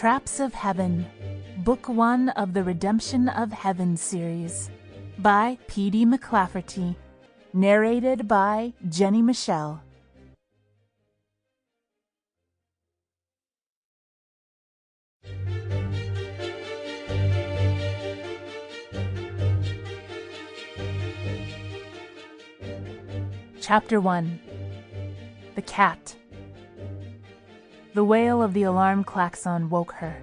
Traps of Heaven, Book 1 of the Redemption of Heaven series, by P.D. Mcclafferty, narrated by Jennie Michelle. Chapter 1. The Cat. The wail of the alarm klaxon woke her,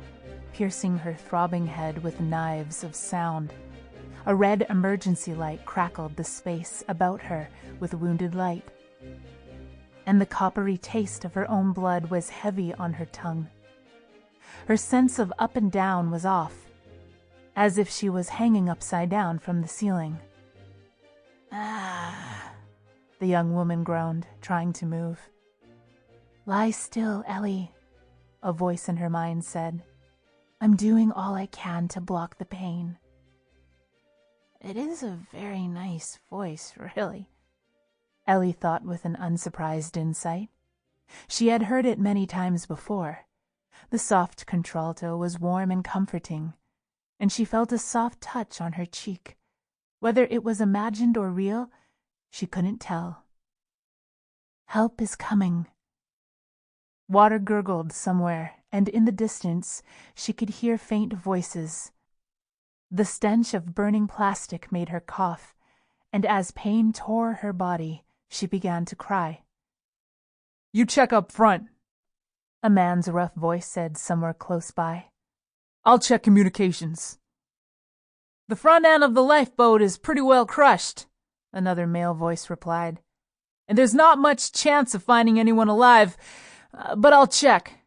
piercing her throbbing head with knives of sound. A red emergency light crackled the space about her with wounded light, and the coppery taste of her own blood was heavy on her tongue. Her sense of up and down was off, as if she was hanging upside down from the ceiling. "Ah," the young woman groaned, trying to move. "Lie still, Ellie," a voice in her mind said. "I'm doing all I can to block the pain." It is a very nice voice, really, Ellie thought with an unsurprised insight. She had heard it many times before. The soft contralto was warm and comforting, and she felt a soft touch on her cheek. Whether it was imagined or real, she couldn't tell. "Help is coming." Water gurgled somewhere, and in the distance she could hear faint voices. The stench of burning plastic made her cough, and as pain tore her body, she began to cry. "You check up front," a man's rough voice said somewhere close by. "I'll check communications." "The front end of the lifeboat is pretty well crushed," another male voice replied. "And there's not much chance of finding anyone alive, but I'll check."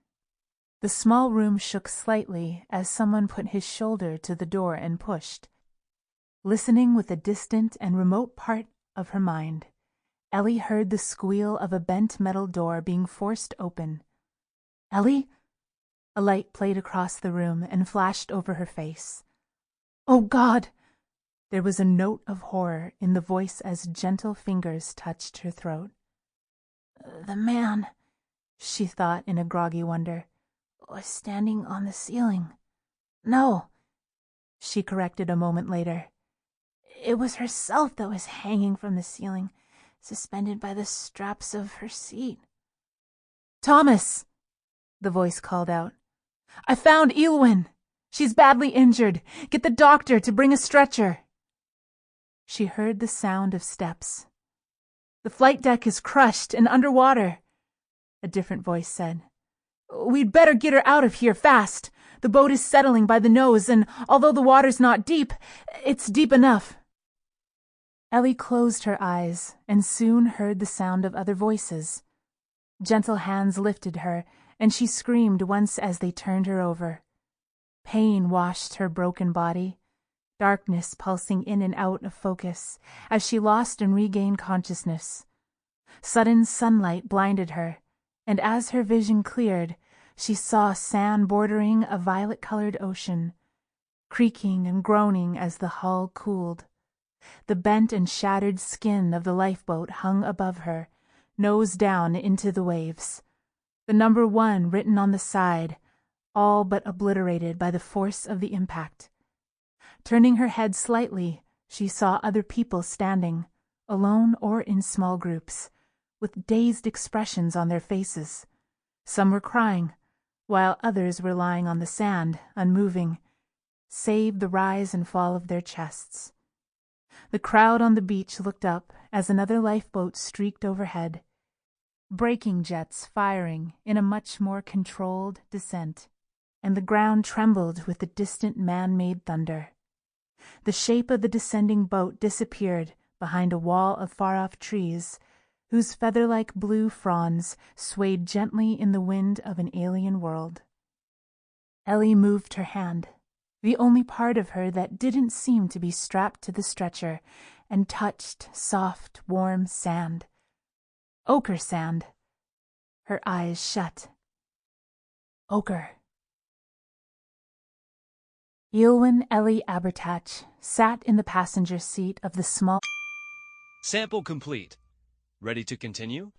The small room shook slightly as someone put his shoulder to the door and pushed. Listening with a distant and remote part of her mind, Ellie heard the squeal of a bent metal door being forced open. "Ellie?" A light played across the room and flashed over her face. "Oh, God!" There was a note of horror in the voice as gentle fingers touched her throat. "The man," she thought in a groggy wonder, "was standing on the ceiling. No," she corrected a moment later. "It was herself that was hanging from the ceiling, suspended by the straps of her seat." "Thomas!" the voice called out. "I found Eilwin. She's badly injured. Get the doctor to bring a stretcher." She heard the sound of steps. "The flight deck is crushed and underwater," a different voice said. "We'd better get her out of here fast. The boat is settling by the nose, and although the water's not deep, it's deep enough." Ellie closed her eyes and soon heard the sound of other voices. Gentle hands lifted her, and she screamed once as they turned her over. Pain washed her broken body, darkness pulsing in and out of focus as she lost and regained consciousness. Sudden sunlight blinded her, and as her vision cleared, she saw sand bordering a violet-colored ocean, creaking and groaning as the hull cooled. The bent and shattered skin of the lifeboat hung above her, nose down into the waves. The number 1 written on the side, all but obliterated by the force of the impact. Turning her head slightly, she saw other people standing, alone or in small groups, with dazed expressions on their faces. Some were crying, while others were lying on the sand, unmoving, save the rise and fall of their chests. The crowd on the beach looked up as another lifeboat streaked overhead, braking jets firing in a much more controlled descent, and the ground trembled with the distant man-made thunder. The shape of the descending boat disappeared behind a wall of far-off trees, whose feather-like blue fronds swayed gently in the wind of an alien world. Ellie moved her hand, the only part of her that didn't seem to be strapped to the stretcher, and touched soft, warm sand. Ochre sand. Her eyes shut. Ochre. Eilwin Ellie Abhartach sat in the passenger seat of the small... Sample complete. Ready to continue?